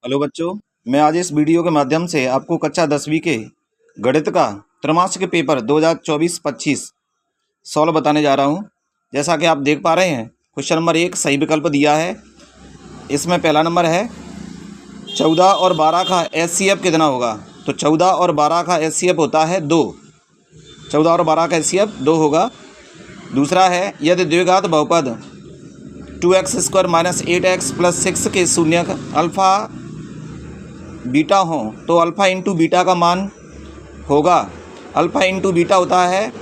Hello बच्चों, मैं आज इस वीडियो के माध्यम से आपको कक्षा 10वीं के गणित का त्रैमासिक पेपर 2024-25 सॉल्व बताने जा रहा हूं। जैसा कि आप देख पा रहे हैं, क्वेश्चन नंबर 1 सही विकल्प दिया है। इसमें पहला नंबर है 14 और 12 का एचसीएफ कितना होगा। तो 14 और 12 का एचसीएफ होता है 2। 14 और 12 का एचसीएफ 2 होगा। दूसरा है यदि द्विघात बहुपद 2x² - 8x + 6 के शून्य अल्फ़ा बीटा हो तो अल्फ़ा इंटू बीटा का मान होगा। अल्फ़ा इंटू बीटा होता है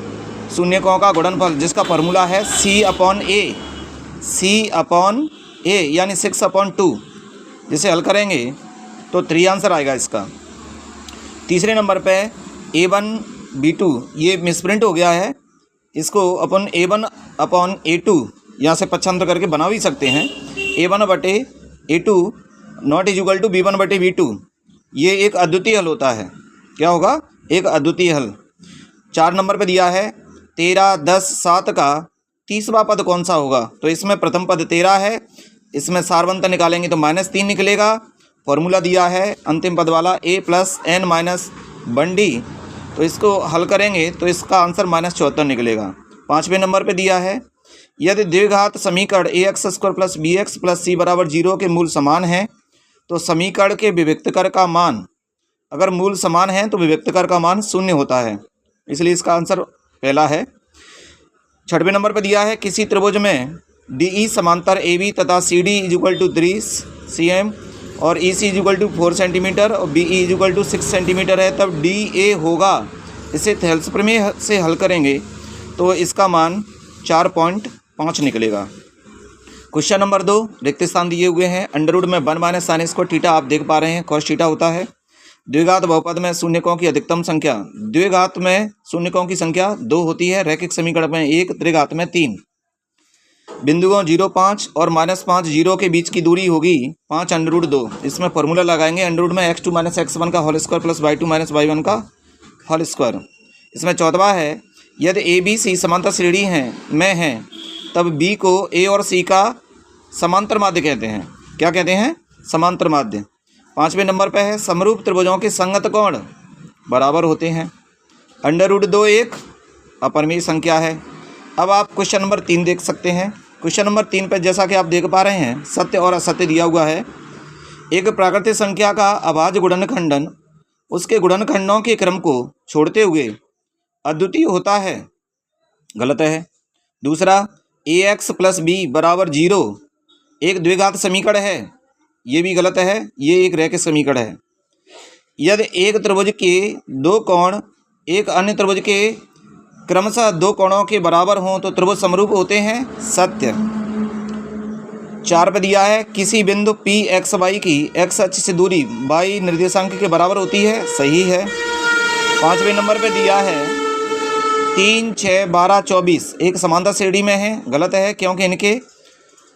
शून्यकों का गुणनफल, जिसका फार्मूला है C/A। C/A यानी 6/2। जिसे हल करेंगे तो 3 आंसर आएगा इसका। तीसरे नंबर पे A1 B2 ये मिसप्रिंट हो गया है, इसको अपन A1/A2 यहाँ से पक्षांतर करके बना भी सकते हैं। A1/A2 not is equal to B1/B2। ये एक अद्वितीय हल होता है। क्या होगा? एक अद्वितीय हल। 4 नंबर पे दिया है 13, 10, 7 का 30वां पद कौन सा होगा। तो इसमें प्रथम पद 13 है, इसमें सारवंत निकालेंगे तो -3 निकलेगा। फॉर्मूला दिया है अंतिम पद वाला A + n - 1D। तो इसको हल करेंगे तो इसका आंसर -74 निकलेगा। 5वें नंबर पे दिया है यदि द्विघात समीकरण ax² + bx + c = 0 के मूल समान हैं तो समीकरण के विभक्तकर का मान, अगर मूल समान है तो विभक्तकर का मान 0 होता है, इसलिए इसका आंसर पहला है। 6वें नंबर पर दिया है किसी त्रिभुज में DE समांतर AB तथा CD = 3 cm और EC = 4 सेंटीमीटर और BE = 6 सेंटीमीटर है, तब DA होगा। इसे थेल्स प्रमेय से हल करेंगे तो इसका मान 4.5 निकलेगा। क्वेश्चन नंबर 2 रिक्त स्थान दिए हुए हैं। अंडरवुड में 1 - sin² थीटा आप देख पा रहे हैं cos थीटा होता है। द्विघात बहुपद में शून्यकों की अधिकतम संख्या, द्विघात में शून्यकों की संख्या 2 होती है। रैखिक समीकरण में 1, त्रिघात में 3। बिंदुओं 0, 5 और -5 0 के बीच की दूरी होगी 5√2। इसमें फॉर्मूला लगाएंगे अंडरवुड में x2 - x1 का whole square plus y2 - y1 का होल स्क्वायर। इसमें 14वां है यदि ABC समांतर श्रेणी में हैं तब B को A और C का समांतर माध्य कहते हैं। क्या कहते हैं? समांतर माध्य। 5वें नंबर पे है समरूप त्रिभुजों के संगत कोण बराबर होते हैं। √2 एक अपरिमेय संख्या है। अब आप क्वेश्चन नंबर 3 देख सकते हैं। क्वेश्चन नंबर 3 पे जैसा कि आप देख पा रहे हैं सत्य और असत्य दिया हुआ है। एक प्राकृतिक संख्या का अभाज्य गुणनखंडन उसके गुणनखंडों के क्रम को छोड़ते हुए अद्वितीय होता है, गलत है। दूसरा ax + b = 0 एक द्विघात समीकरण है, ये भी गलत है। ये एक रैखिक समीकरण है। यदि एक त्रिभुज के 2 कोण एक अन्य त्रिभुज के क्रमशः 2 कोणों के बराबर हों तो त्रिभुज समरूप होते हैं, सत्य। 4 पे दिया है किसी बिंदु P x y की x अक्ष से दूरी y निर्देशांक के बराबर होती है, सही है। 5वें नंबर पे दिया है 3, 6, 12, 24 एक समांतर श्रेणी में है, गलत है क्योंकि इनके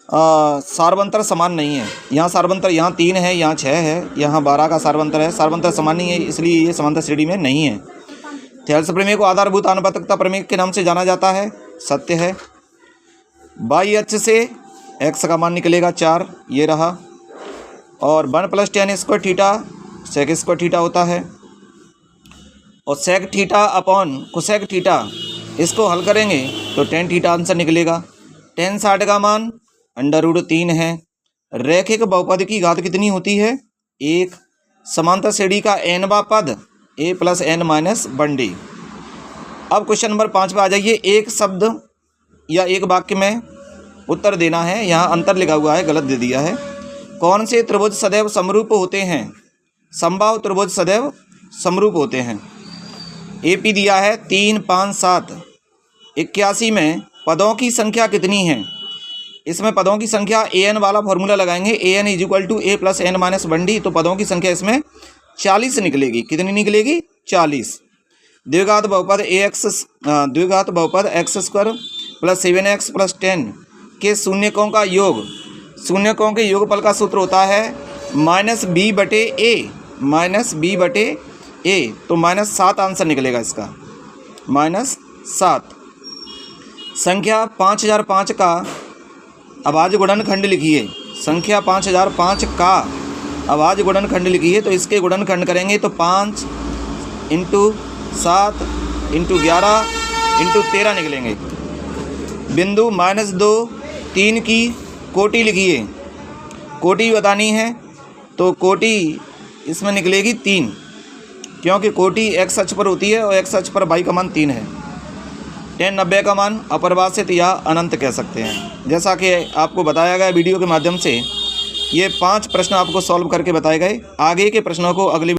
सारवंतर समान नहीं है। यहाँ सारवंतर यहाँ 3 है, यहाँ 6 है, यहाँ 12 का सारवंतर है। सारवंतर समान नहीं है इसलिए ये समांतर श्रेणी में नहीं है। थेल्स प्रमेय को आधारभूत आनुपातिकता प्रमेय के नाम से जाना जाता है, सत्य है। बाई अक्ष से x का मान निकलेगा 4, ये रहा। और 1 + tan² थीटा sec² थीटा होता है और sec theta upon cosec theta इसको हल करेंगे तो tan थीटा आंसर निकलेगा। tan 60 का मान √3 है। रैखिक बहुपद की घात कितनी होती है? 1। समांतर श्रेणी का nवां पद A + n - 1D। अब क्वेश्चन नंबर 5 पे आ जाइए। एक शब्द या एक वाक्य में उत्तर देना है। यहाँ अंतर लिखा हुआ है, गलत दे दिया है। कौन से त्रिभुज सदैव समरूप होते हैं? समबाहु त्रिभुज सदैव समरूप होते हैं। AP दिया है 3, 5, 7। 81 में पदों की संख्या कितनी है? इसमें पदों की संख्या an वाला फॉर्मूला लगाएंगे an = A + n - 1D। तो पदों की संख्या इसमें 40 निकलेगी। कितनी निकलेगी? 40। द्विघात बहुपद x² + 7x + 10 के शून्यकों का योग, शून्यकों के योगफल का सूत्र होता है -b/a -b/a। तो -7 आंसर निकलेगा इसका, -7। संख्या 5005 का अभाज्य गुणनखंड लिखिए। संख्या 5005 का अभाज्य गुणनखंड लिखिए तो इसके गुणनखंड करेंगे तो 5 इंटू 7 इंटू 11 इंटू 13 निकलेंगे। बिंदु -2 3 की कोटि लिखिए, कोटि बतानी है तो कोटि इसमें निकलेगी 3, क्योंकि कोटि x अक्ष पर होती है और x अक्ष पर y का मान 3 है। tan 90 का मान अपरिभाषित या अनंत कह सकते हैं। जैसा कि आपको बताया गया वीडियो के माध्यम से, ये 5 प्रश्न आपको सॉल्व करके बताए गए। आगे के प्रश्नों को अगले